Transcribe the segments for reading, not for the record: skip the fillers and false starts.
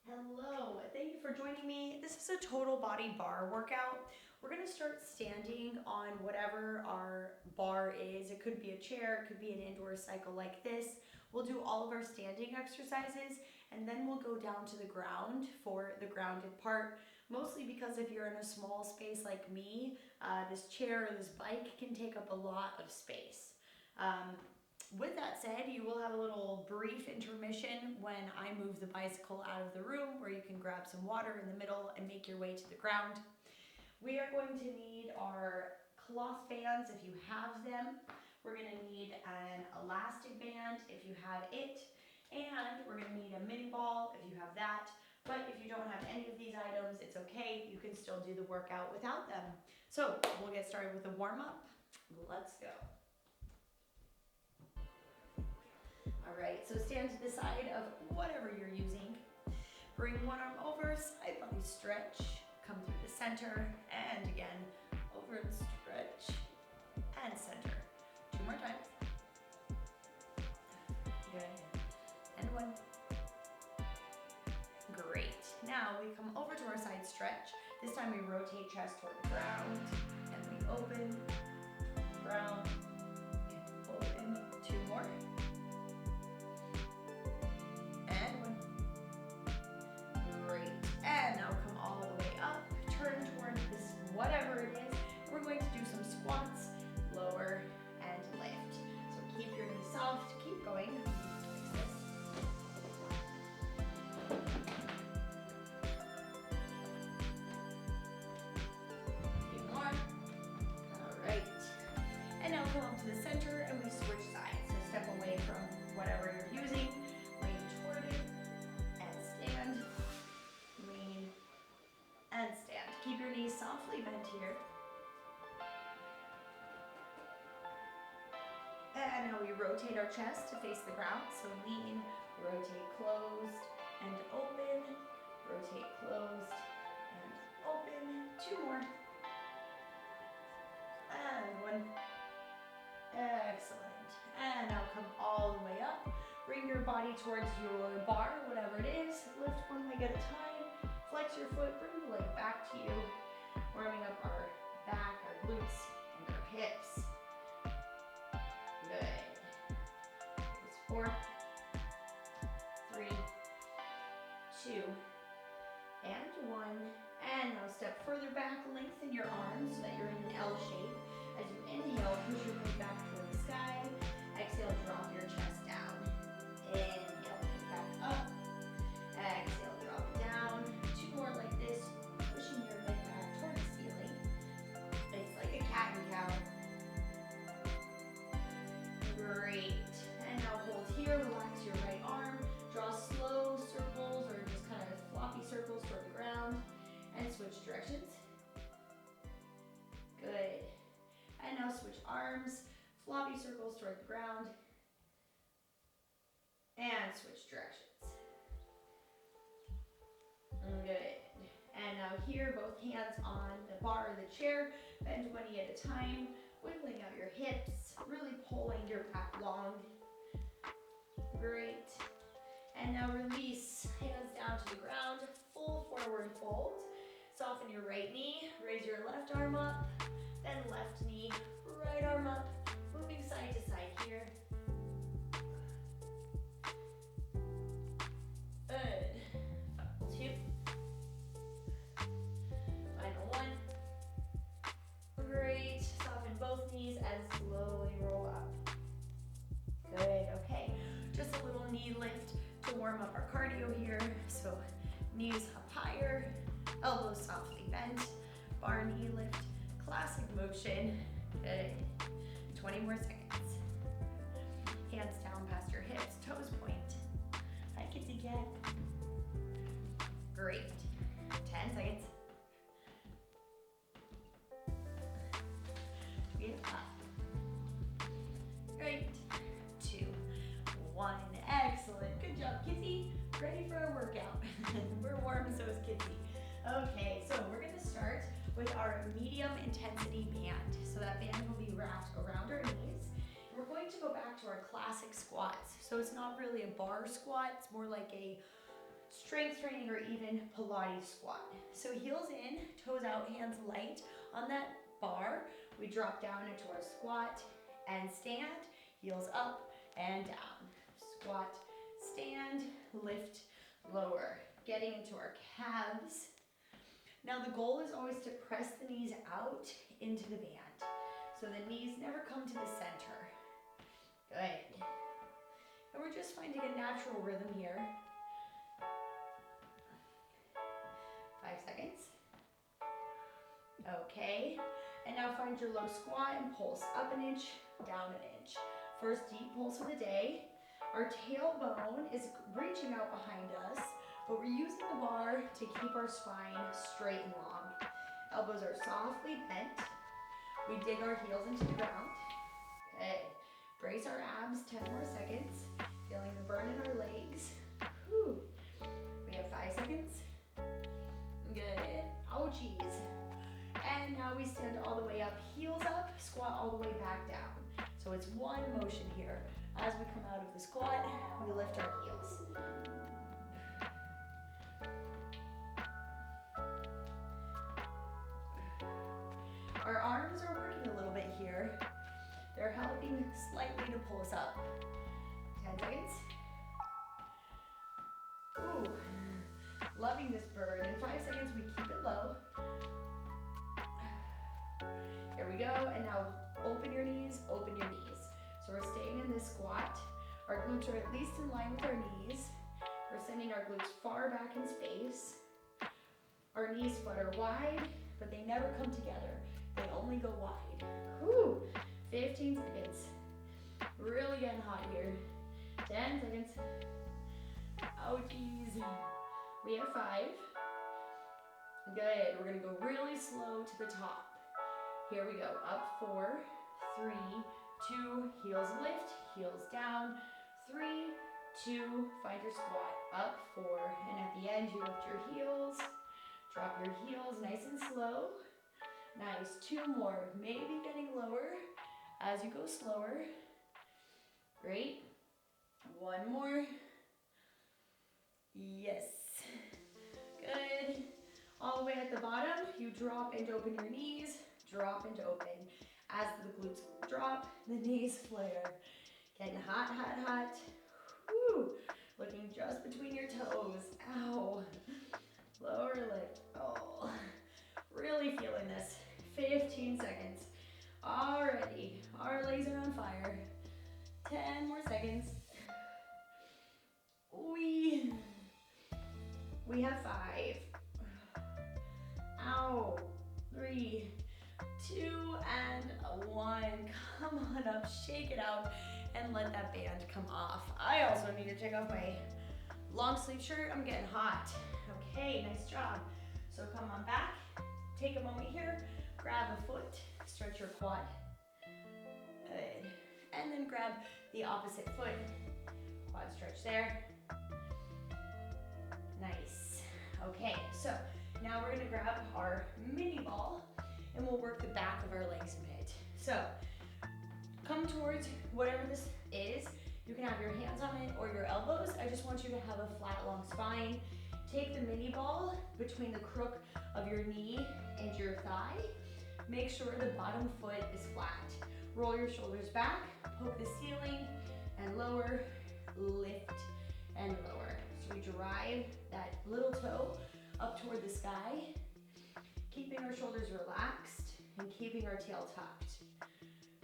Hello, thank you for joining me. This is a total body bar workout. We're gonna start standing on whatever our bar is. It could be a chair, it could be an indoor cycle like this. We'll do all of our standing exercises and then we'll go down to the ground for the grounded part. Mostly because if you're in a small space like me, this chair or this bike can take up a lot of space. With that said, you will have a little brief intermission when I move the bicycle out of the room where you can grab some water in the middle and make your way to the ground. We are going to need our cloth bands if you have them. We're going to need an elastic band if you have it. And we're going to need a mini ball if you have that. But if you don't have any of these items, it's okay. You can still do the workout without them. So we'll get started with the warm up. Let's go. All right, so stand to the side of whatever you're using. Bring one arm over, side body stretch. Come through the center, and again, over and stretch, and center. 2 more times. Good. And 1. Great. Now we come over to our side stretch. This time we rotate chest toward the ground, and we open, ground, and open. 2 more. Whatever it is, we're going to do some squats, lower, and lift. So keep your knees soft, keep going. A few more. All right. And now come up to the center and we switch sides. So step away from whatever you're using, lean toward it, and stand. Lean, and stand. Keep your knees softly bent here. And now we rotate our chest to face the ground. So lean, rotate closed, and open. Rotate closed, and open. 2 more. And 1. Excellent. And now come all the way up. Bring your body towards your bar, whatever it is. Lift one leg at a time. Flex your foot, bring the leg back to you. Warming up our back, our glutes, and our hips. Good. It's 4, 3, 2, and 1. And now step further back, lengthen your arms so that you're in an L shape. As you inhale, push your weight back toward the sky. Exhale, drop your chest down. Inhale, back up. Exhale, drop it down. 2 more like this, pushing your head back toward the ceiling. It's like a cat and cow. Great. And now hold here, relax your right arm. Draw slow circles or just kind of floppy circles toward the ground. And switch directions. Good. And now switch arms, floppy circles toward the ground. And switch directions. Good. And now here, both hands on the bar or the chair. Bend 1 knee at a time. Wiggling out your hips. Really pulling your back long. Great. And now release. Hands down to the ground. Full forward fold. Soften your right knee. Raise your left arm up. Then left knee. Right arm up. Moving side to side here. Good. Final 2. Final 1. Great. Soften both knees and slowly roll up. Good. Okay. Just a little knee lift to warm up our cardio here. So knees up higher, elbows softly bent, bar knee lift, classic motion. Good. 20 more seconds. Hands down past your hips, toes point. Hi, kitty cat. Great. 10 seconds. Get up. Great. 2, 1. Excellent. Good job, Kitsy. Ready for a workout. We're warm, so is Kitsy. Okay, so we're going to start with our medium intensity band. So that band will be wrapped around our knees. We're going to go back to our classic squats. So it's not really a bar squat, it's more like a strength training or even Pilates squat. So heels in, toes out, hands light on that bar. We drop down into our squat and stand, heels up and down. Squat, stand, lift, lower. Getting into our calves. Now the goal is always to press the knees out into the band. So the knees never come to the center. Good. And we're just finding a natural rhythm here. 5 seconds. Okay. And now find your low squat and pulse up an inch, down an inch. First deep pulse of the day. Our tailbone is reaching out behind us, but we're using the bar to keep our spine straight and long. Elbows are softly bent. We dig our heels into the ground. Okay. Brace our abs, 10 more seconds. Feeling the burn in our legs. Whew. We have 5 seconds. Good. Ouchies. And now we stand all the way up, heels up, squat all the way back down. So it's one motion here. As we come out of the squat, we lift our heels. Our arms are working a little bit here. They're helping slightly to pull us up. 10 seconds. Ooh, loving this burn. In 5 seconds, we keep it low. Here we go, and now open your knees, open your knees. So we're staying in this squat. Our glutes are at least in line with our knees. We're sending our glutes far back in space. Our knees flutter wide, but they never come together. They only go wide. Whew, 15 seconds. Really getting hot here. 10 seconds. Ouchies. We have 5. Good, we're gonna go really slow to the top. Here we go, up 4, 3, 2, heels lift, heels down, 3, 2, find your squat, up 4, and at the end you lift your heels, drop your heels nice and slow. Nice, 2 more, maybe getting lower as you go slower. Great, 1 more. Yes, good. All the way at the bottom, you drop and open your knees, drop and open. As the glutes drop, the knees flare. Getting hot, hot, hot. Woo. Looking just between your toes. Ow. Lower lip. Oh. Really feeling this. 15 seconds. Already. Our legs are on fire. 10 more seconds. We have 5. Ow. 3, 2, and 1. Come on up, shake it out, and let that band come off. I also need to take off my long sleeve shirt. I'm getting hot. Okay, nice job. So come on back, take a moment here, grab a foot, stretch your quad. Good. And then grab the opposite foot. Quad stretch there. Nice. Okay, so now we're gonna grab our mini ball and we'll work the back of our legs a bit. So come towards whatever this is. You can have your hands on it or your elbows. I just want you to have a flat, long spine. Take the mini ball between the crook of your knee and your thigh. Make sure the bottom foot is flat. Roll your shoulders back, poke the ceiling, and lower, lift, and lower. So we drive that little toe up toward the sky, keeping our shoulders relaxed and keeping our tail tucked.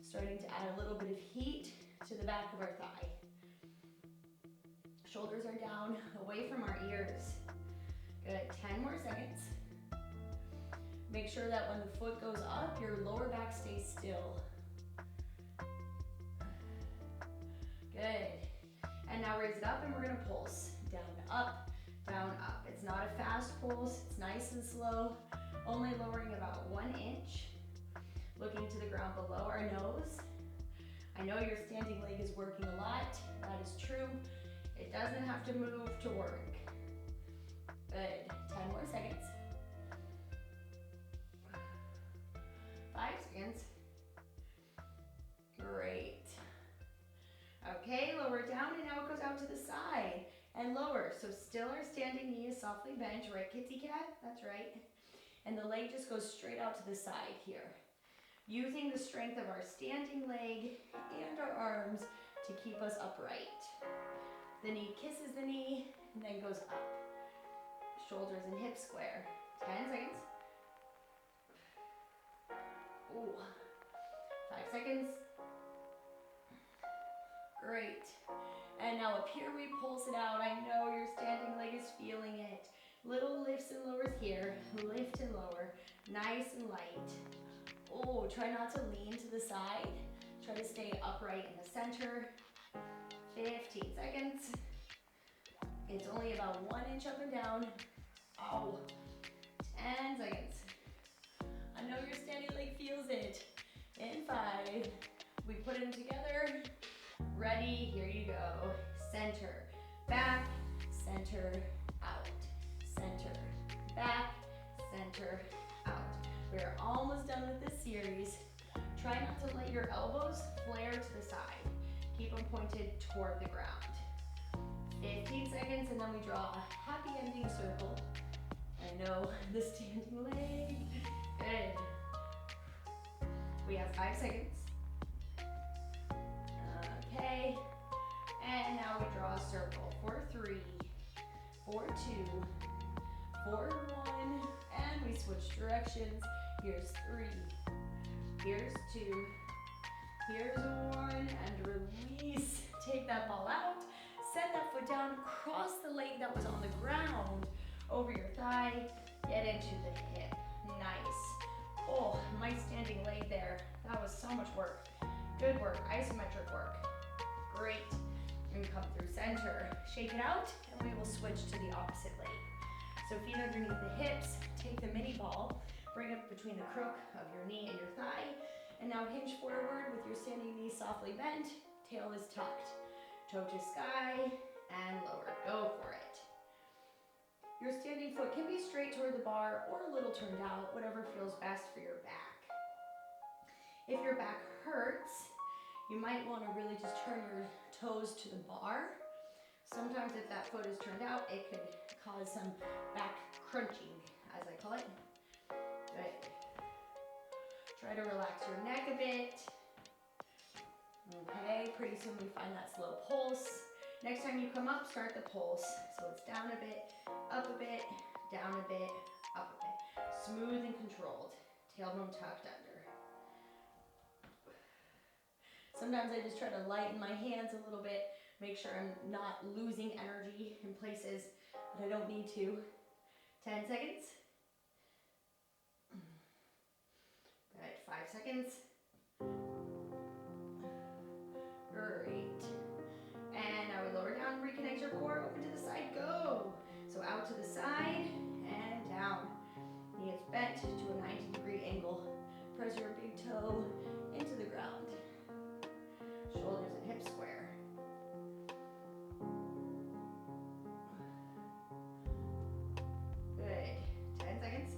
Starting to add a little bit of heat to the back of our thigh. Shoulders are down, away from our ears. Good, 10 more seconds. Make sure that when the foot goes up, your lower back stays still. Good. And now raise it up and we're gonna pulse. Down, up, down, up. It's not a fast pulse, it's nice and slow. Only lowering about 1 inch. Looking to the ground below our nose. I know your standing leg is working a lot. That is true. It doesn't have to move to work. Good. 10 more seconds. 5 seconds. Great. Okay, lower down and now it goes out to the side and lower. So still our standing softly bent, right kitty cat, that's right. And the leg just goes straight out to the side here. Using the strength of our standing leg and our arms to keep us upright. The knee kisses the knee and then goes up. Shoulders and hips square. 10 seconds. Ooh. 5 seconds. Great. And now up here we pulse it out. I know your standing leg is feeling it. Little lifts and lowers here. Lift and lower. Nice and light. Oh, try not to lean to the side. Try to stay upright in the center. 15 seconds. It's only about 1 inch up and down. Oh, 10 seconds. I know your standing leg feels it. In 5, we put them together. Ready, here you go. Center, back, center, out. Center, back, center, out. We're almost done with this series. Try not to let your elbows flare to the side. Keep them pointed toward the ground. 15 seconds and then we draw a happy ending circle. I know, the standing leg. Good. We have 5 seconds. Okay. And now we draw a circle for 3, for 2, for 1, and we switch directions. Here's 3, here's 2, here's 1, and release. Take that ball out, set that foot down, cross the leg that was on the ground over your thigh, get into the hip. Nice. Oh, my standing leg there. That was so much work. Good work, isometric work. Great. And come through center. Shake it out, and we will switch to the opposite leg. So feet underneath the hips, take the mini ball, bring it between the crook of your knee and your thigh, and now hinge forward with your standing knee softly bent, tail is tucked. Toe to sky, and lower. Go for it. Your standing foot can be straight toward the bar or a little turned out, whatever feels best for your back. If your back hurts, you might want to really just turn your toes to the bar. Sometimes if that foot is turned out, it could cause some back crunching, as I call it. Good. Try to relax your neck a bit. Okay, pretty soon we find that slow pulse. Next time you come up, start the pulse. So it's down a bit, up a bit, down a bit, up a bit. Smooth and controlled. Tailbone tucked under. Sometimes I just try to lighten my hands a little bit, make sure I'm not losing energy in places that I don't need to. 10 seconds. Good, 5 seconds. Great. And now we lower down, reconnect your core, open to the side, go. So out to the side and down. Knee is bent to a 90-degree angle. Press your big toe into the ground. Shoulders and hips square. Good. 10 seconds.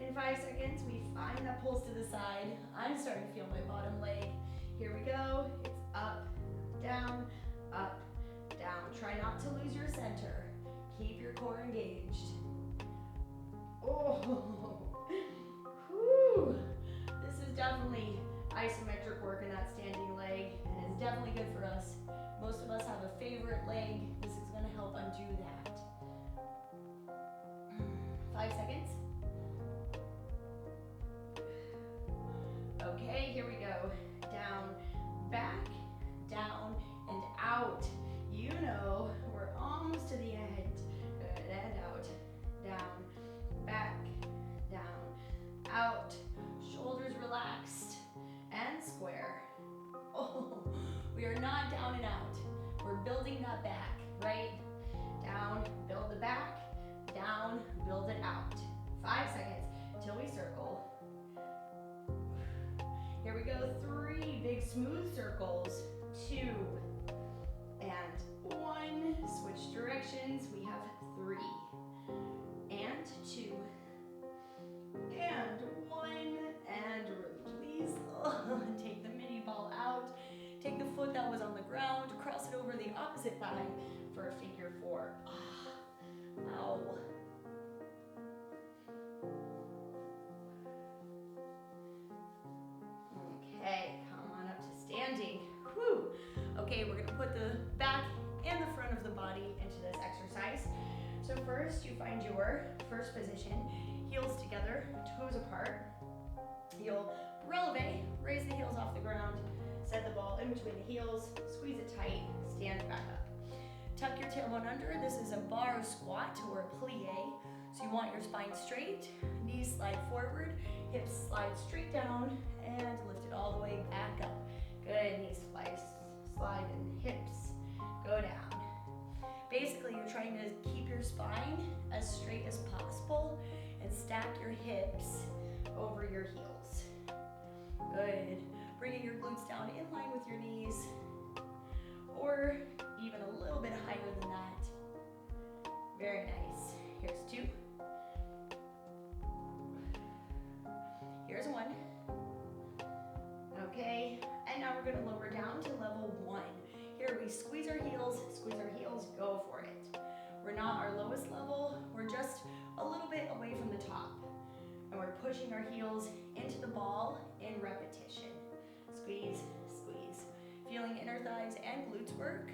In 5 seconds, we find that pulse to the side. I'm starting to feel my bottom leg. Here we go. It's up, down, up, down. Try not to lose your center. Keep your core engaged. Oh, whew. This is definitely isometric work in that standing leg, and it's definitely good for us. Most of us have a favorite leg. This is going to help undo that. 5 seconds. Okay, here we go. Down, back, down, and out. You know, we're almost to the end. Good, and out. Down, back, down, out. Shoulders relaxed and square. Oh, we are not down and out. We're building that back, right? Down, build the back, down, build it out. 5 seconds till we circle. Here we go, 3 big smooth circles, 2 and 1. Switch directions, we have 3 and 2 and 1 and release. Oh, take the mini ball out, take the foot that was on the ground, cross it over opposite thigh for a figure 4. Ah, ow. Okay, come on up to standing. Whew. Okay, we're gonna put the back and the front of the body into this exercise. So first, you find your first position, heels together, toes apart. You'll releve, raise the heels off the ground, set the ball in between the heels, squeeze it tight, stand back up. Tuck your tailbone under. This is a bar squat or a plie. So you want your spine straight, knees slide forward, hips slide straight down, and lift it all the way back up. Good, knees slide and hips go down. Basically, you're trying to keep your spine as straight as possible and stack your hips over your heels. Good. Bringing your glutes down in line with your knees, or even a little bit higher than that. Very nice. Here's 2. Here's 1. Okay, and now we're gonna lower down to level 1. Here we squeeze our heels, go for it. We're not our lowest level, we're just a little bit away from the top. And we're pushing our heels into the ball in repetition. Squeeze, squeeze. Feeling inner thighs and glutes work.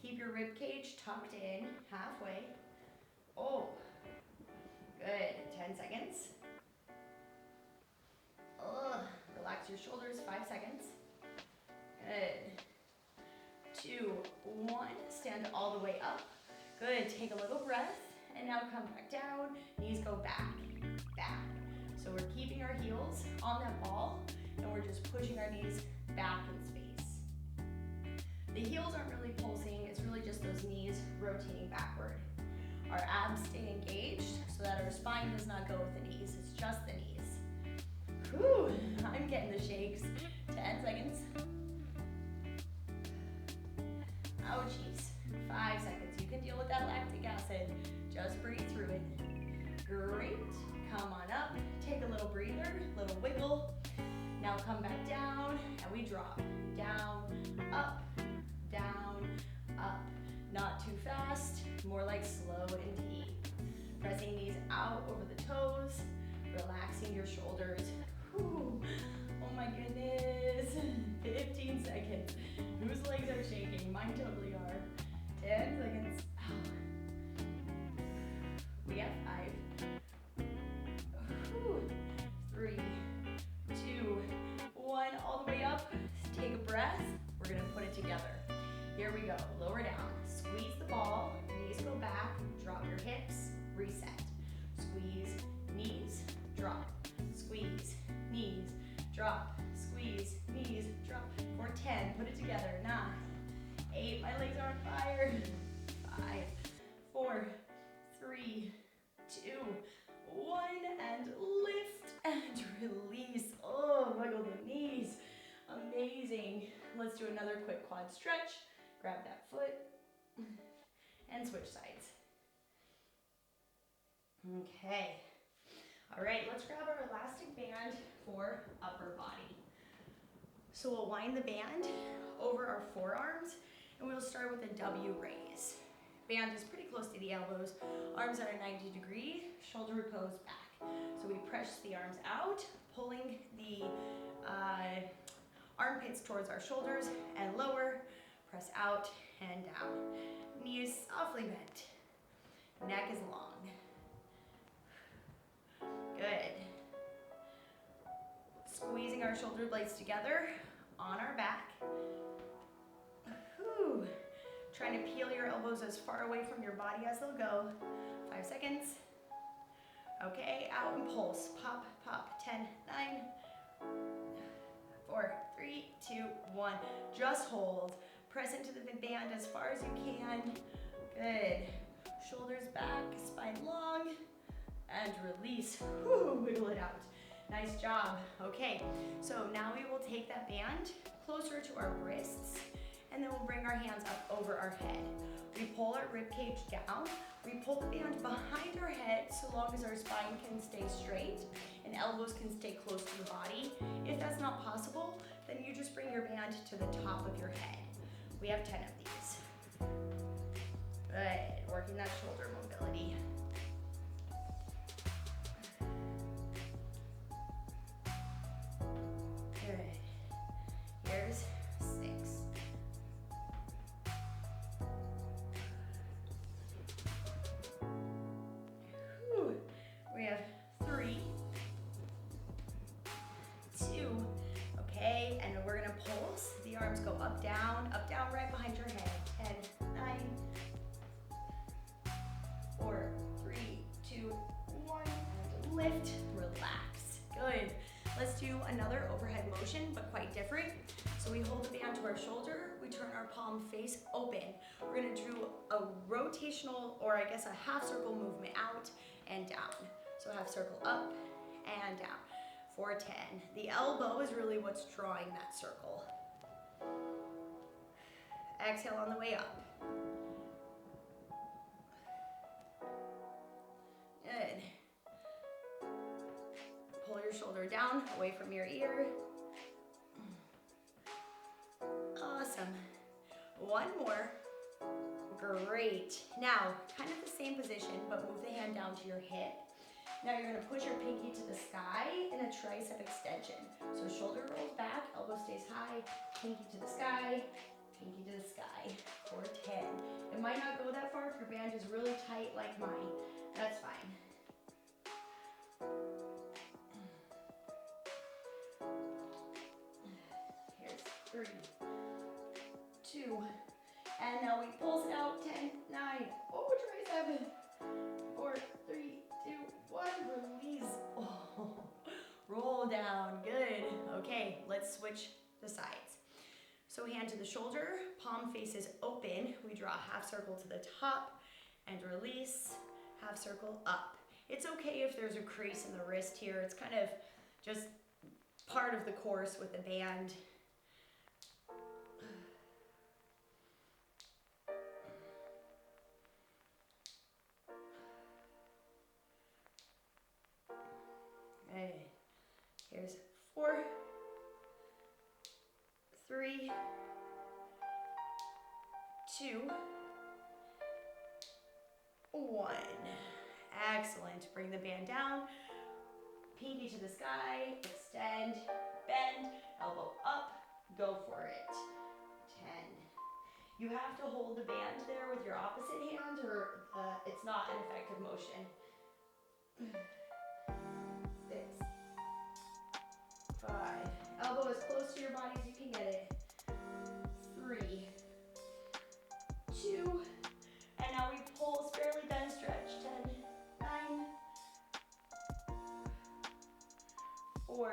Keep your rib cage tucked in halfway. Oh, good. 10 seconds. Relax your shoulders, 5 seconds. Good. 2, 1, stand all the way up. Good, take a little breath, and now come back down. Knees go back, back. So we're keeping our heels on that ball, and we're just pushing our knees back in space. The heels aren't really pulsing, it's really just those knees rotating backward. Our abs stay engaged so that our spine does not go with the knees, it's just the knees. Whew, I'm getting the shakes. 10 seconds. Ouchies. 5 seconds. You can deal with that lactic acid. Just breathe through it. Great. Come on up. Take a little breather, little wiggle. Now come back down and we drop. Down, up, down, up. Not too fast, more like slow and deep. Pressing these out over the toes, relaxing your shoulders. Whew. Oh my goodness. 15 seconds. Whose legs are shaking? Mine totally are. 10 seconds. We have 5. Whew. 3, 2, 1. All the way up. Take a breath. We're gonna put it together. Here we go. Lower down. Squeeze the ball. Knees go back. Drop your hips. Reset. Squeeze. Knees. Drop. Squeeze. Knees. Drop. Squeeze. Knees. Drop. For 10. Put it together. 9, 8. My legs are on fire. 5, 4, 3, 2, 1. And lift and release. Oh, wiggle the knees. Amazing. Let's do another quick quad stretch. Grab that foot and switch sides. Okay. All right, let's grab our elastic band for upper body. So we'll wind the band over our forearms and we'll start with a W raise. Band is pretty close to the elbows. Arms at a 90-degree, shoulder goes back. So we press the arms out, pulling the armpits towards our shoulders and lower. Press out and down. Knees softly bent. Neck is long. Good. Squeezing our shoulder blades together on our back. Whew. Trying to peel your elbows as far away from your body as they'll go. 5 seconds. Okay, out and pulse. Pop, pop. 10, 9, 4, 3, 2, 1. Just hold. Press into the band as far as you can. Good. Shoulders back, spine long, and release. Whew, wiggle it out. Nice job. Okay, so now we will take that band closer to our wrists, and then we'll bring our hands up over our head. We pull our rib cage down. We pull the band behind our head so long as our spine can stay straight and elbows can stay close to the body. If that's not possible, then you just bring your band to the top of your head. We have 10 of these. Good, working that shoulder mobility. Good. Here's 6. Whew. We have 3, 2. Okay, and we're gonna pulse. The arms go up, down, right behind your head. 10, 9, 4, 3, 2, 1, and lift, relax. Good. Let's do another overhead motion, but quite different. So we hold the band to our shoulder, we turn our palm face open. We're gonna do a rotational, or I guess a half circle movement out and down. So half circle up and down for 10. The elbow is really what's drawing that circle. Exhale on the way up. Good. Pull your shoulder down, away from your ear. Awesome. One more. Great. Now, kind of the same position, but move the hand down to your hip. Now you're gonna push your pinky to the sky in a tricep extension. So shoulder rolls back, elbow stays high, pinky to the sky, pinky to the sky for 10. It might not go that far if your band is really tight like mine. That's fine. Here's 3, 2, and now we pulse it out. 10, 9, oh, tricep. 4, 3, 2, 1, release. Oh, roll down, good. Okay, let's switch the sides. So hand to the shoulder, palm faces open. We draw a half circle to the top and release, half circle up. It's okay if there's a crease in the wrist here. It's kind of just part of the course with the band. Okay, here's 4, 3, 2, 1. Excellent. Bring the band down, pinky to the sky, extend, bend, elbow up, go for it. 10. You have to hold the band there with your opposite hand or it's not an effective motion. 6, 5. Elbow as close to your body as you can get it. 3, 2, and now we pulse, barely bend, stretch. 10, 9, 4,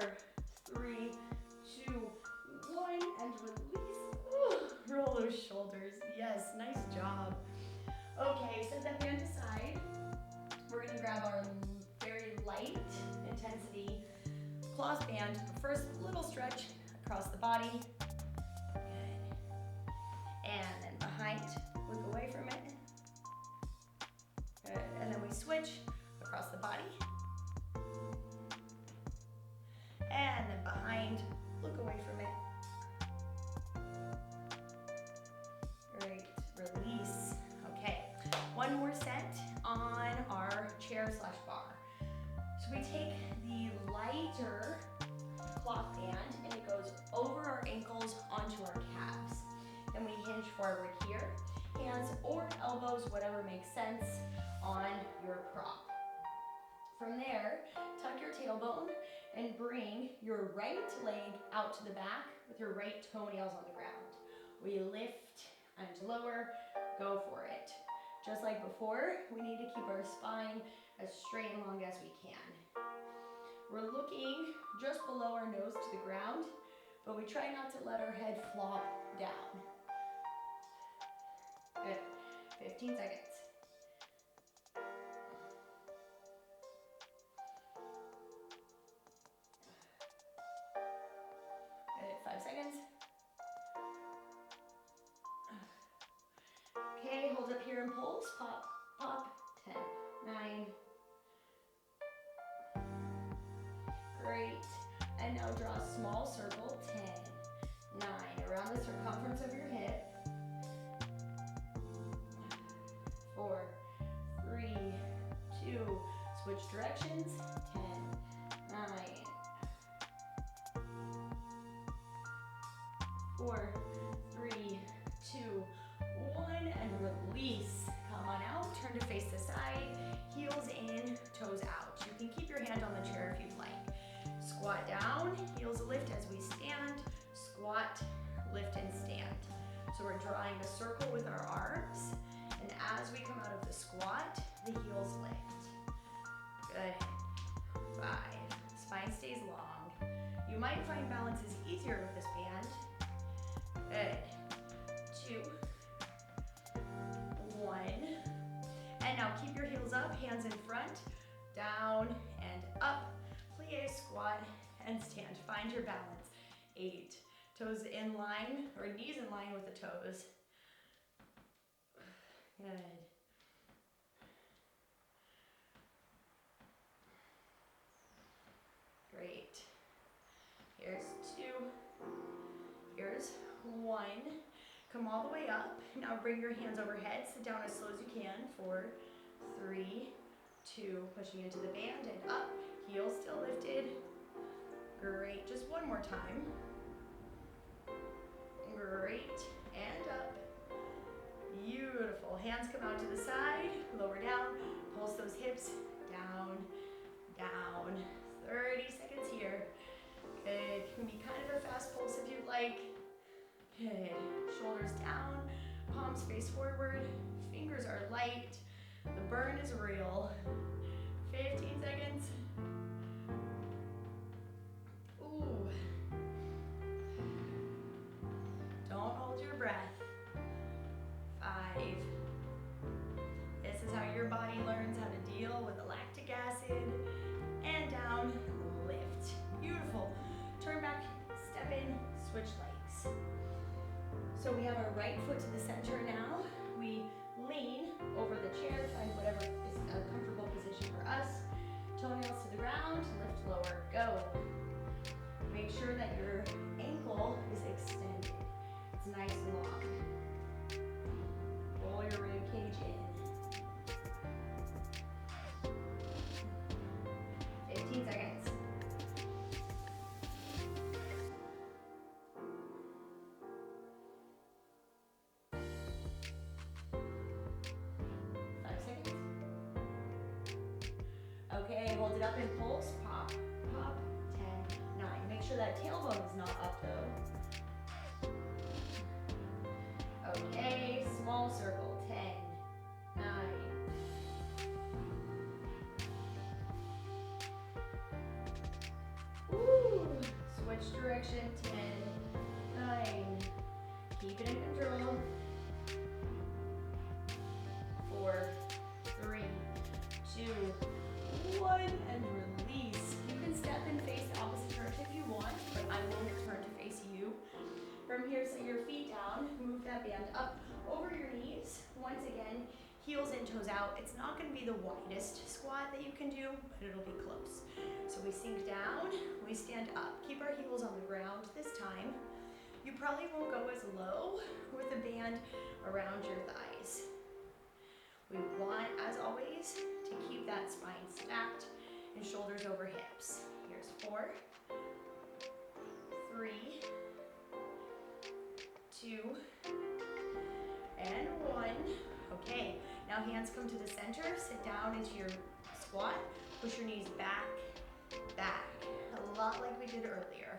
3, 2, 1, and release. Ooh, roll those shoulders. Yes, nice job. Okay, set that band aside. We're gonna grab our very light intensity cloth band. First, little stretch across the body. Good. And then behind, look away from it. Good. And then we switch across the body. And then behind, look away from it. Great. Release. Okay. One more set on our chair/bar. So we take the lighter cloth band and it goes over our ankles onto our calves. Then we hinge forward here, hands or elbows, whatever makes sense, on your prop. From there, tuck your tailbone and bring your right leg out to the back with your right toenails on the ground. We lift and lower, go for it. Just like before, we need to keep our spine as straight and long as we can. We're looking just below our nose to the ground, but we try not to let our head flop down. Good. 15 seconds. Good. 5 seconds. Okay, hold up here and pulse. Pop, pop. 10, 9. Great. And now draw a small circle. 10, 9. Around the circumference of your hip. directions. 10, 9, 4, 3, 2, 1, and release. Come on out, turn to face the side, heels in, toes out. You can keep your hand on the chair if you'd like. Squat down, heels lift as we stand, squat, lift and stand. So we're drawing a circle with our arms, and as we come out of the squat, the heels lift. Good. 5, spine stays long. You might find balance is easier with this band. Good. 2, 1. And now keep your heels up, hands in front, down and up. Plie, squat, and stand. Find your balance. 8. Toes in line, or knees in line with the toes. Good. Great. Here's 2. Here's 1. Come all the way up. Now bring your hands overhead. Sit down as slow as you can. 4, 3, 2. Pushing into the band and up. Heels still lifted. Great. Just one more time. Great. And up. Beautiful. Hands come out to the side. Lower down. Pulse those hips. Down. Down. 30 seconds here. Good. It can be kind of a fast pulse if you'd like. Good. Shoulders down. Palms face forward. Fingers are light. The burn is real. 15 seconds. Ooh. Don't hold your breath. 5. This is how your body learns how to deal with the lactic acid. And down, lift. Beautiful. Turn back, step in, switch legs. So we have our right foot to the center now. We lean over the chair, find whatever is a comfortable position for us. Toenails to the ground, lift lower, go. Make sure that your ankle is extended. It's nice and long. Roll your rib cage in. 15 seconds. Okay, hold it up and pulse. Pop, pop. 10, 9. Make sure that tailbone is not up though. Okay, small circle. 10, 9. Ooh, switch direction. 10, 9. Keep it in control. 4, 3, 2, 1, and release. You can step and face the opposite direction if you want, but I will turn to face you. From here, set your feet down, move that band up over your knees. Once again, heels and toes out. It's not going to be the widest squat that you can do, but it'll be close. So we sink down, we stand up. Keep our heels on the ground this time. You probably won't go as low with the band around your thighs. We want, as always, to keep that spine stacked and shoulders over hips. Here's 4, 3, 2, and 1. Okay, now hands come to the center. Sit down into your squat. Push your knees back, back. A lot like we did earlier.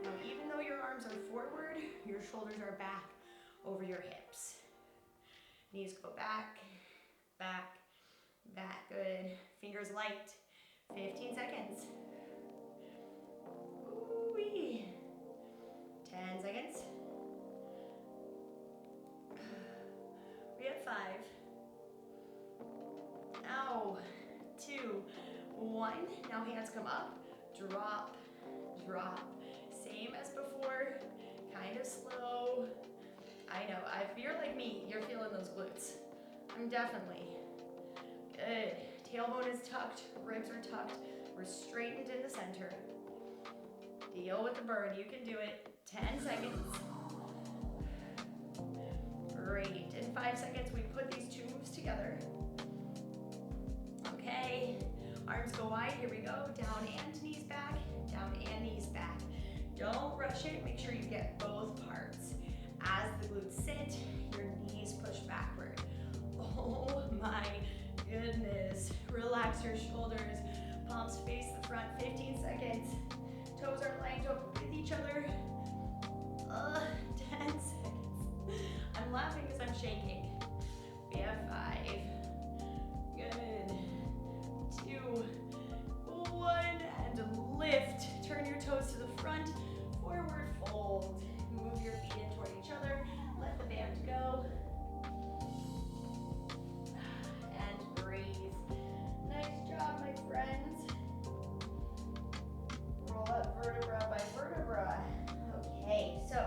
Now, even though your arms are forward, your shoulders are back over your hips. Knees go back, back, back. Good. Fingers light. 15 seconds. Ooh-wee. 10 seconds. We have 5. Now, 2, 1. Now hands come up. Drop, drop. Same as before. Kind of slow. I know. If you're like me, you're feeling those glutes. I'm definitely. Good. Tailbone is tucked. Ribs are tucked. We're straightened in the center. Deal with the burn. You can do it. 10 seconds. Great. In 5 seconds, we put these two moves together. Okay. Arms go wide, here we go. Down and knees back, down and knees back. Don't rush it, make sure you get both parts. As the glutes sit, your knees push backward. Oh my goodness. Relax your shoulders, palms face the front, 15 seconds. Toes are lined up with each other. 10 seconds. I'm laughing because I'm shaking. We have 5. Good. 2, 1, and lift. Turn your toes to the front, forward fold. Move your feet in toward each other. Let the band go. And breathe. Nice job, my friends. Roll up vertebra by vertebra. Okay, so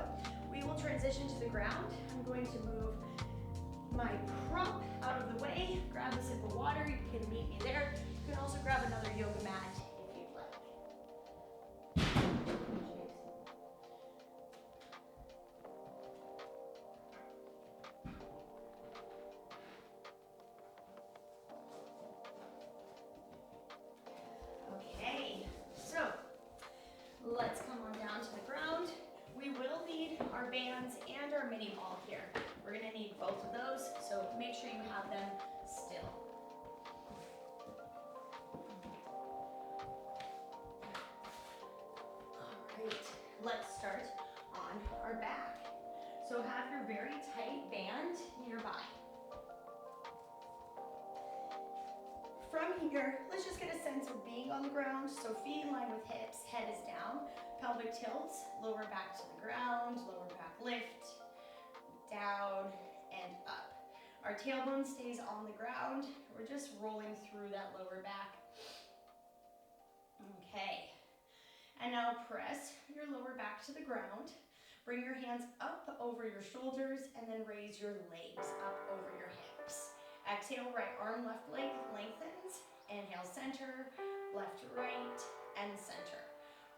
we will transition to the ground. I'm going to move my prop out of the way. Grab a sip of water. You can meet me there. You can also grab another yoga mat if you'd like. Okay, so let's come on down to the ground. We will need our bands and our mini ball here. We're gonna need both of those, so make sure you have them still. All right, let's start on our back. So have your very tight band nearby. From here, let's just get a sense of being on the ground. So feet in line with hips, head is down, pelvic tilts, lower back to the ground, lower back lift, down and up. Our tailbone stays on the ground. We're just rolling through that lower back. Okay. And now press your lower back to the ground. Bring your hands up over your shoulders and then raise your legs up over your hips. Exhale, right arm, left leg lengthens. Inhale, center, left, right, and center.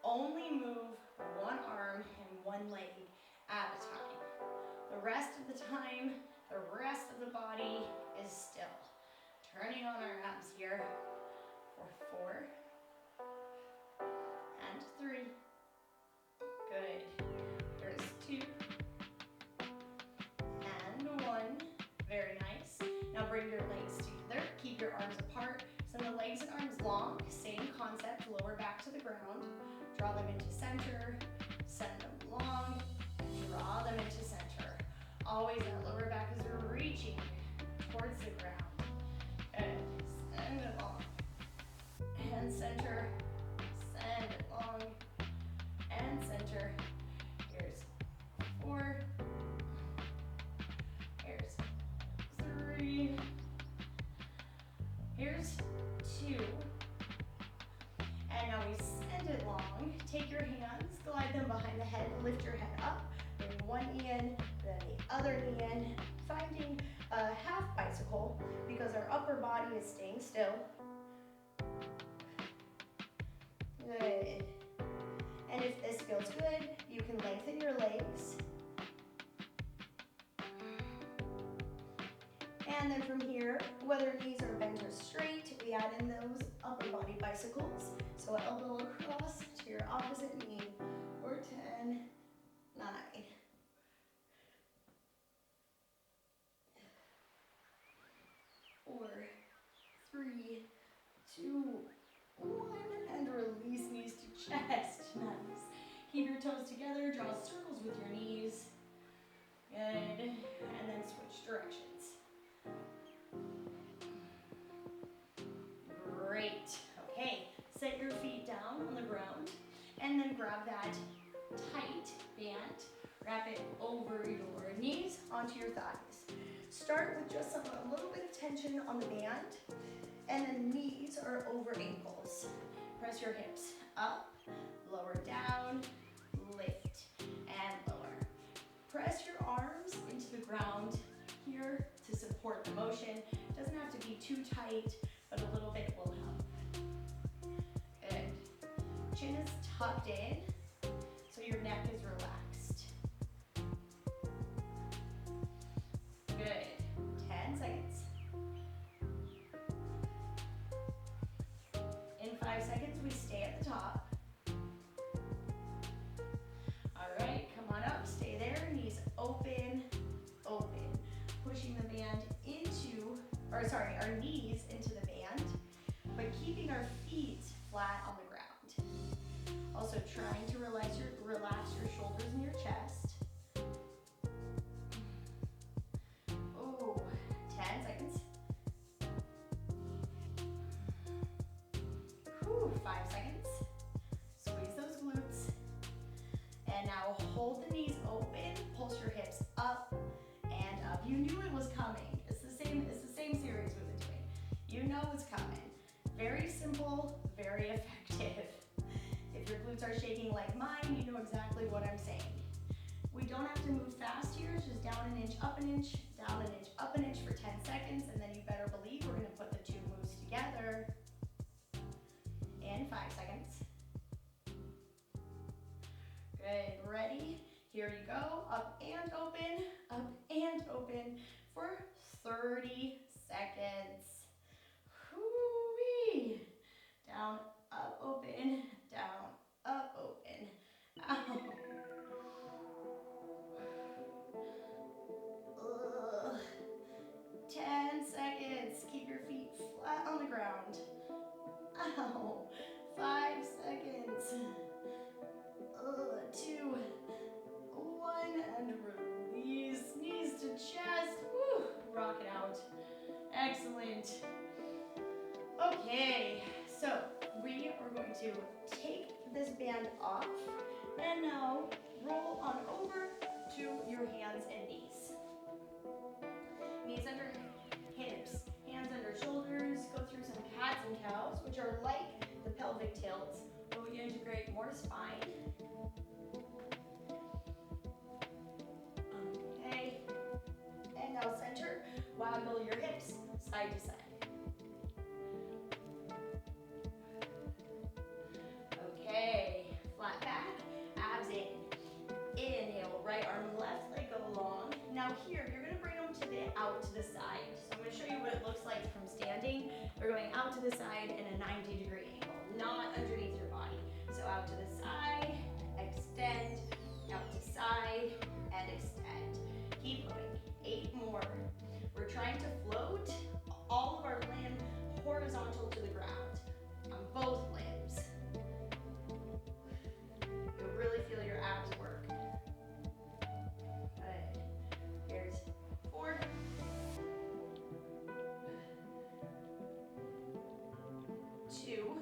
Only move one arm and one leg at a time. The rest of the time, the rest of the body is still. Turning on our abs here for 4 and 3. Good. There's 2 and 1. Very nice. Now bring your legs together. Keep your arms apart. Send the legs and arms long. Same concept. Lower back to the ground. Draw them into center. Send them long. Draw them into center. Always that lower back is reaching towards the ground. And send it long. And center. Send it long. And center. Here's 4. Here's 3. Here's 2. And now we send it long. Take your hands, glide them behind the head, lift your head up. Bring one knee in, then the other knee in. Finding a half bicycle because our upper body is staying still. Good. And if this feels good, you can lengthen your legs. And then from here, whether knees are bent or straight, we add in those upper body bicycles. So elbow across to your opposite knee for 10, 9. 4, 3, 2, 1, and release knees to chest. Nice. Keep your toes together, draw circles with your knees. Good. And then switch directions. Great. Okay, set your feet down on the ground and then grab that tight band, wrap it over your knees onto your thighs. Start with just a little bit of tension on the band and then knees are over ankles. Press your hips up, lower down, lift and lower. Press your arms into the ground here to support the motion. It doesn't have to be too tight, but a little bit will help. Good. Chin is tucked in, so your neck is relaxed. Good. 10 seconds. the top. All right, come on up, stay there, knees open, open. Pushing the band into, our knees into the band, but keeping our feet flat on the ground. Also trying to relax your shoulders and your chest. Oh, 10 seconds. Whew, 5 seconds. Squeeze those glutes. And now hold the knees open, pulse your hips up and up. You knew it was coming. It's the same series we've been doing. You know it's coming. Very simple, very effective. If your glutes are shaking like mine, you know exactly what I'm saying. We don't have to move fast here, it's just down an inch, up an inch, down an inch, up an inch for 10 seconds, and then you better believe we're gonna put the two moves together in 5 seconds. Good, ready? Here you go, up and open for 30 seconds. Whoo-wee. Down, up, open, down, up, open. Ow. Ugh. 10 seconds. Keep your feet flat on the ground. Ow. 5 seconds. 2, 1, and release. Knees to chest. Woo. Rock it out. Excellent. Okay, so we are going to take this band off and now roll on over to your hands and knees. Knees under hips, hands under shoulders. Go through some cats and cows, which are like the pelvic tilts, but we integrate more spine. Okay, and now center, waggle your hips side to side. Okay, flat back, abs in. Inhale, right arm, left leg go long. Now here, you're gonna bring them out to the side. So I'm gonna show you what it looks like from standing. We're going out to the side in a 90-degree angle, not underneath your body. So out to the side, extend, out to side, and extend. Keep going, 8 more. We're trying to float all of our limb horizontal to the ground on both limbs. You'll really feel your abs work. Good. Here's 4. 2.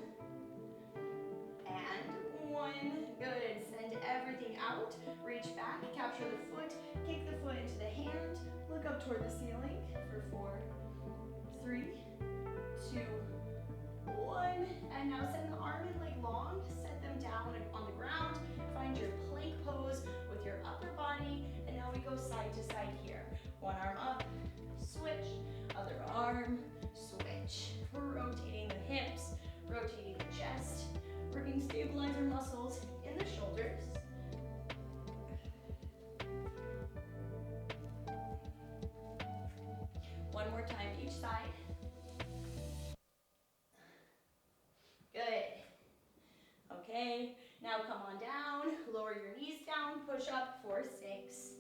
And 1. Good. Send everything out. Reach back, capture the foot, kick the foot into the hand, look up toward the ceiling for 4, 3, 2, 1. And now send the arm and leg long, set them down on the ground. Find your plank pose with your upper body, and now we go side to side here. One arm up, switch, other arm, switch. We're rotating the hips, rotating the chest, working stabilizer muscles in the shoulders. One more time each side. Good. Okay, now come on down, lower your knees down, push up for 6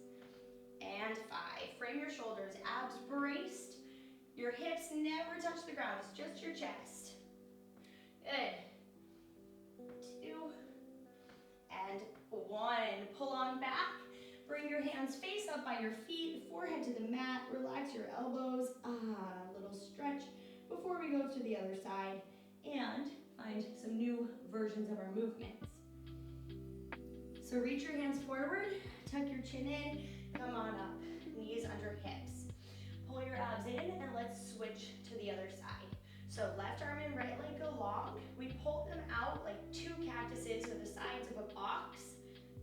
and 5. Frame your shoulders, abs braced. Your hips never touch the ground, it's just your chest. Good. 2 and 1. Pull on back. Bring your hands face up by your feet, forehead to the mat. Relax your elbows. A little stretch before we go to the other side and find some new versions of our movements. So reach your hands forward, tuck your chin in, come on up, knees under hips. Pull your abs in and let's switch to the other side. So left arm and right leg go long. We pull them out like 2 cactuses or the sides of a box.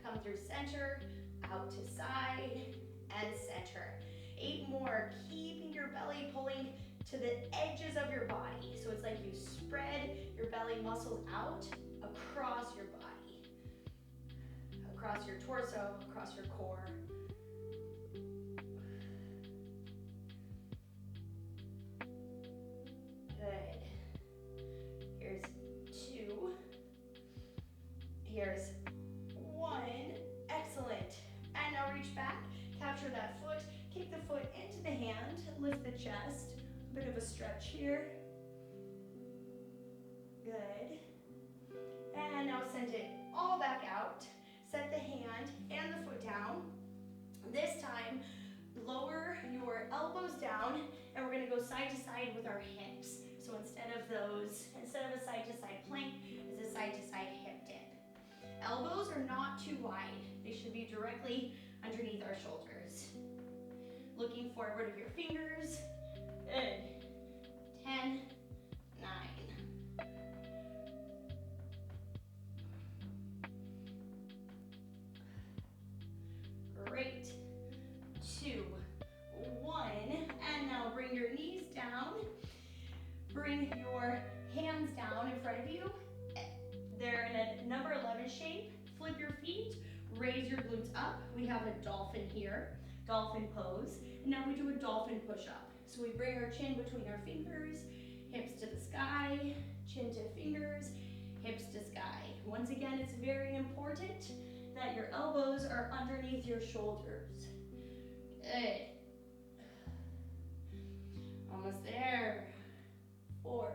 Come through center, out to side, and center. 8 more, keeping your belly pulling to the edges of your body. So it's like you spread your belly muscles out across your body, across your torso, across your core. Good. Here's 2 foot into the hand, lift the chest, a bit of a stretch here. Good. And now send it all back out. Set the hand and the foot down. This time, lower your elbows down, and we're gonna go side to side with our hips. So instead of a side to side plank, it's a side to side hip dip. Elbows are not too wide. They should be directly underneath our shoulders. Looking forward with your fingers. Good. 10, 9. Great. 2, 1. And now bring your knees down. Bring your hands down in front of you. They're in a number 11 shape. Flip your feet. Raise your glutes up. We have a dolphin here. Dolphin pose. And now we do a dolphin push-up. So we bring our chin between our fingers. Hips to the sky. Chin to fingers. Hips to sky. Once again, it's very important that your elbows are underneath your shoulders. Good. Almost there. 4.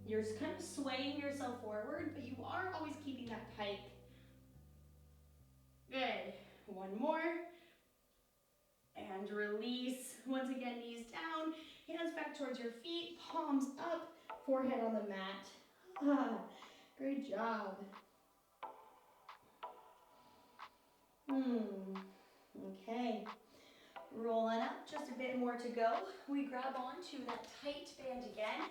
You're just kind of swaying yourself forward, but you are always keeping that pike. Good. 1 more. And release. Once again, knees down, hands back towards your feet, palms up, forehead on the mat. Ah, great job. Okay. Rolling up, just a bit more to go. We grab onto that tight band again.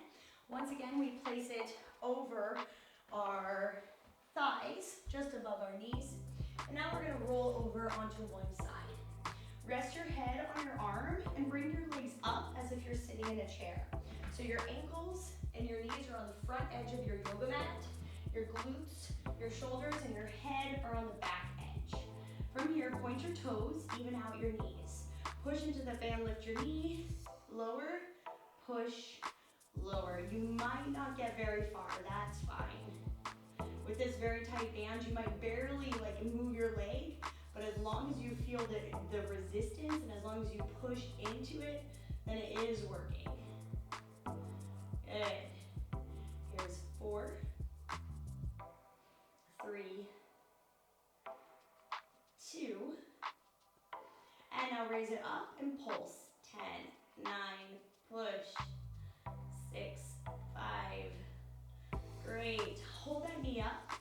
Once again, we place it over our thighs, just above our knees. And now we're gonna roll over onto one side. Rest your head on your arm and bring your legs up as if you're sitting in a chair. So your ankles and your knees are on the front edge of your yoga mat. Your glutes, your shoulders, and your head are on the back edge. From here, point your toes, even out your knees. Push into the band, lift your knee, lower, push, lower. You might not get very far, that's fine. With this very tight band, you might barely move your leg, but as long as you feel the resistance and as long as you push into it, then it is working. Good. Here's 4, 3, 2, and now raise it up and pulse. 10, 9, push, 6, 5. Great. Hold that knee up,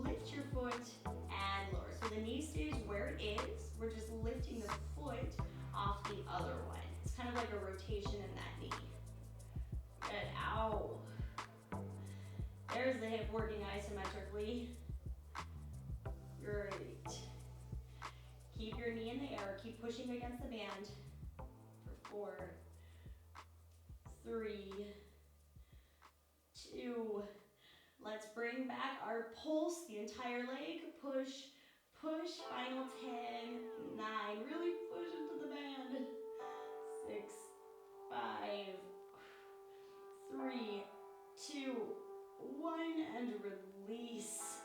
lift your foot, and lower. So the knee stays where it is. We're just lifting the foot off the other one. It's kind of like a rotation in that knee. Good. Ow. There's the hip working isometrically. Great. Keep your knee in the air. Keep pushing against the band for 4, 3, 2. Let's bring back our pulse, the entire leg. Push, push. Final 10, 9. Really push into the band. 6, 5, 3, 2, 1, and release.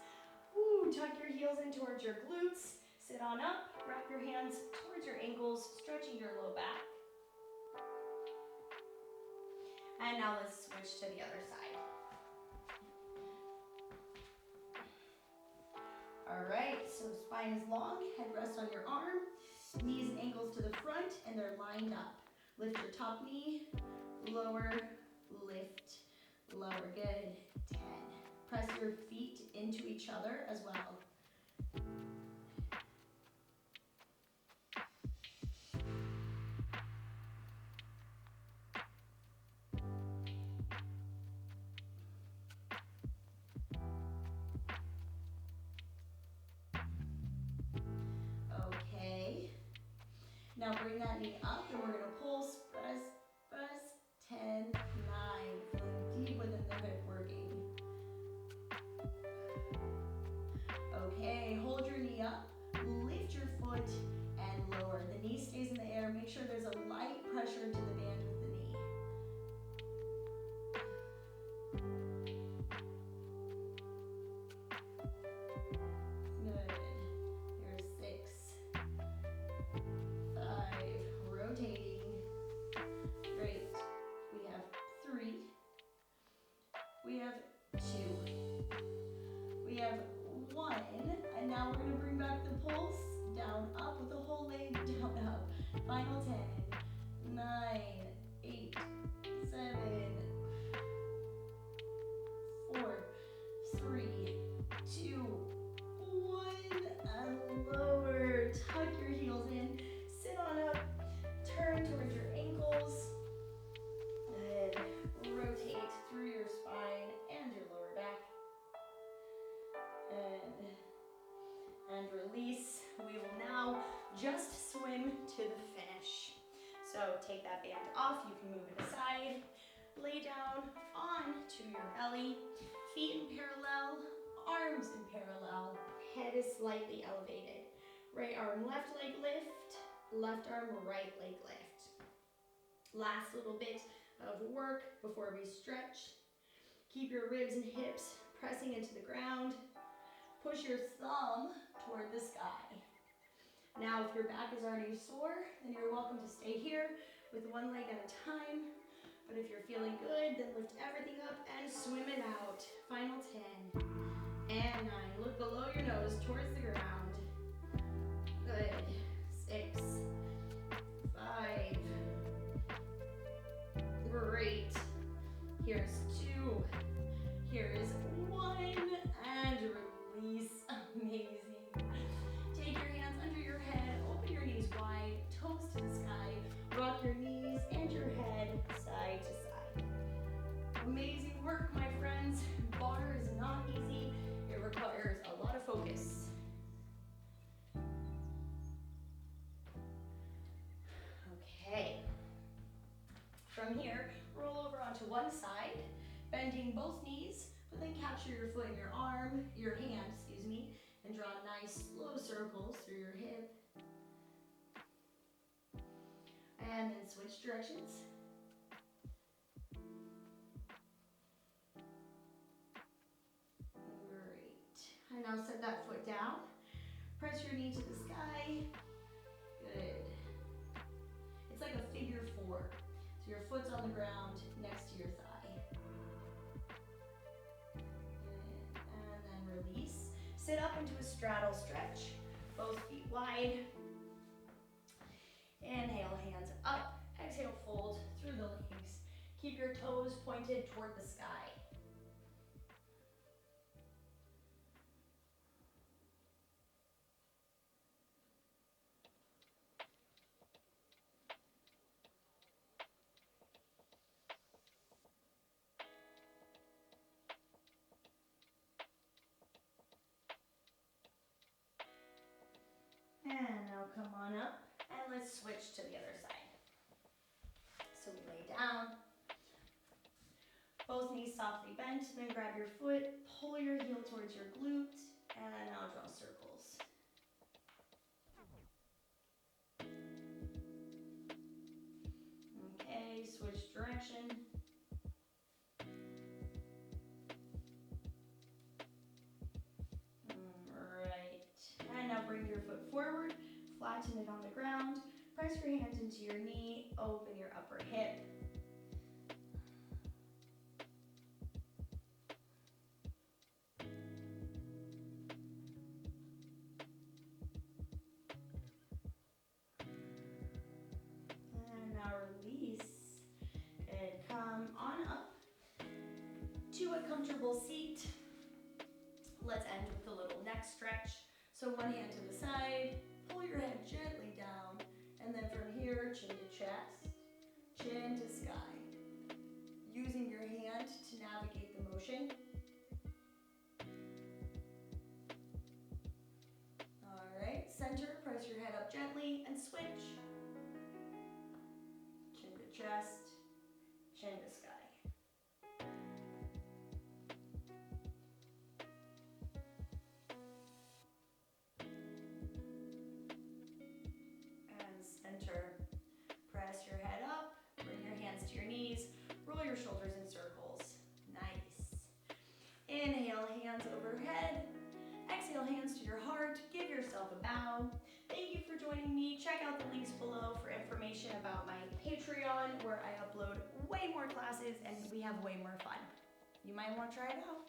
Woo, tuck your heels in towards your glutes. Sit on up, wrap your hands towards your ankles, stretching your low back. And now let's switch to the other side. All right, so spine is long, head rests on your arm, knees and ankles to the front, and they're lined up. Lift your top knee, lower, lift, lower. Good. 10. Press your feet into each other as well. Okay. Now bring that knee up and we're going to pulse, press, press. 10, 9. Feeling deep within the hip working. Okay, hold your knee up, lift your foot, and lower. The knee stays in the air. Make sure there's a light pressure into the band with the knee. Good. Here's 6, 5. 10, 9, 8, 7, 4, 3, 2, 1, and lower. Tuck your heels in, sit on up, turn towards your ankles, and rotate through your spine and your lower back. And release. We will now just swim to the finish. So take that band off, you can move it aside, lay down onto your belly, feet in parallel, arms in parallel, head is slightly elevated. Right arm, left leg lift, left arm, right leg lift. Last little bit of work before we stretch. Keep your ribs and hips pressing into the ground. Push your thumb toward the sky. Now, if your back is already sore, then you're welcome to stay here with one leg at a time. But if you're feeling good, then lift everything up and swim it out. Final 10 and 9. Look below your nose towards the ground. Good. 6, 5. Great. Here's 2. Here is 1. And release. Amazing. Take your hands under your head. Open your knees wide. Toes to the sky. Rock your knees and your head side to side. Amazing work, my friends. Barre is not easy. It requires a lot of focus. Okay. From here, roll over onto one side, bending both knees, but then capture your foot in your arm, your hand, and draw nice slow circles through your hip. And then switch directions. Great. And now set that foot down. Press your knee to the sky. Good. It's like a figure 4. So your foot's on the ground next to your thigh. Good. And then release. Sit up into a straddle stretch. Both feet wide. Inhale, hands up. Exhale, fold through the legs. Keep your toes pointed toward the sky. And now come on up and let's switch to the other side. So we lay down, both knees softly bent, then grab your foot, pull your heel towards your glute, and now draw circles. Okay, switch direction. And now bring your foot forward, flatten it on the ground, press your hands into your knee, open your upper hip. And now release. Good. Come on up to a comfortable seat. Let's end with a little neck stretch. So one hand to the side, pull your head gently down, and then from here, chin to chest, chin to sky. Using your hand to navigate the motion. All right, center, press your head up gently and switch. Chin to chest, chin to sky. Press your head up, bring your hands to your knees, roll your shoulders in circles. Nice. Inhale, hands overhead. Exhale, hands to your heart. Give yourself a bow. Thank you for joining me. Check out the links below for information about my Patreon, where I upload way more classes and we have way more fun. You might want to try it out.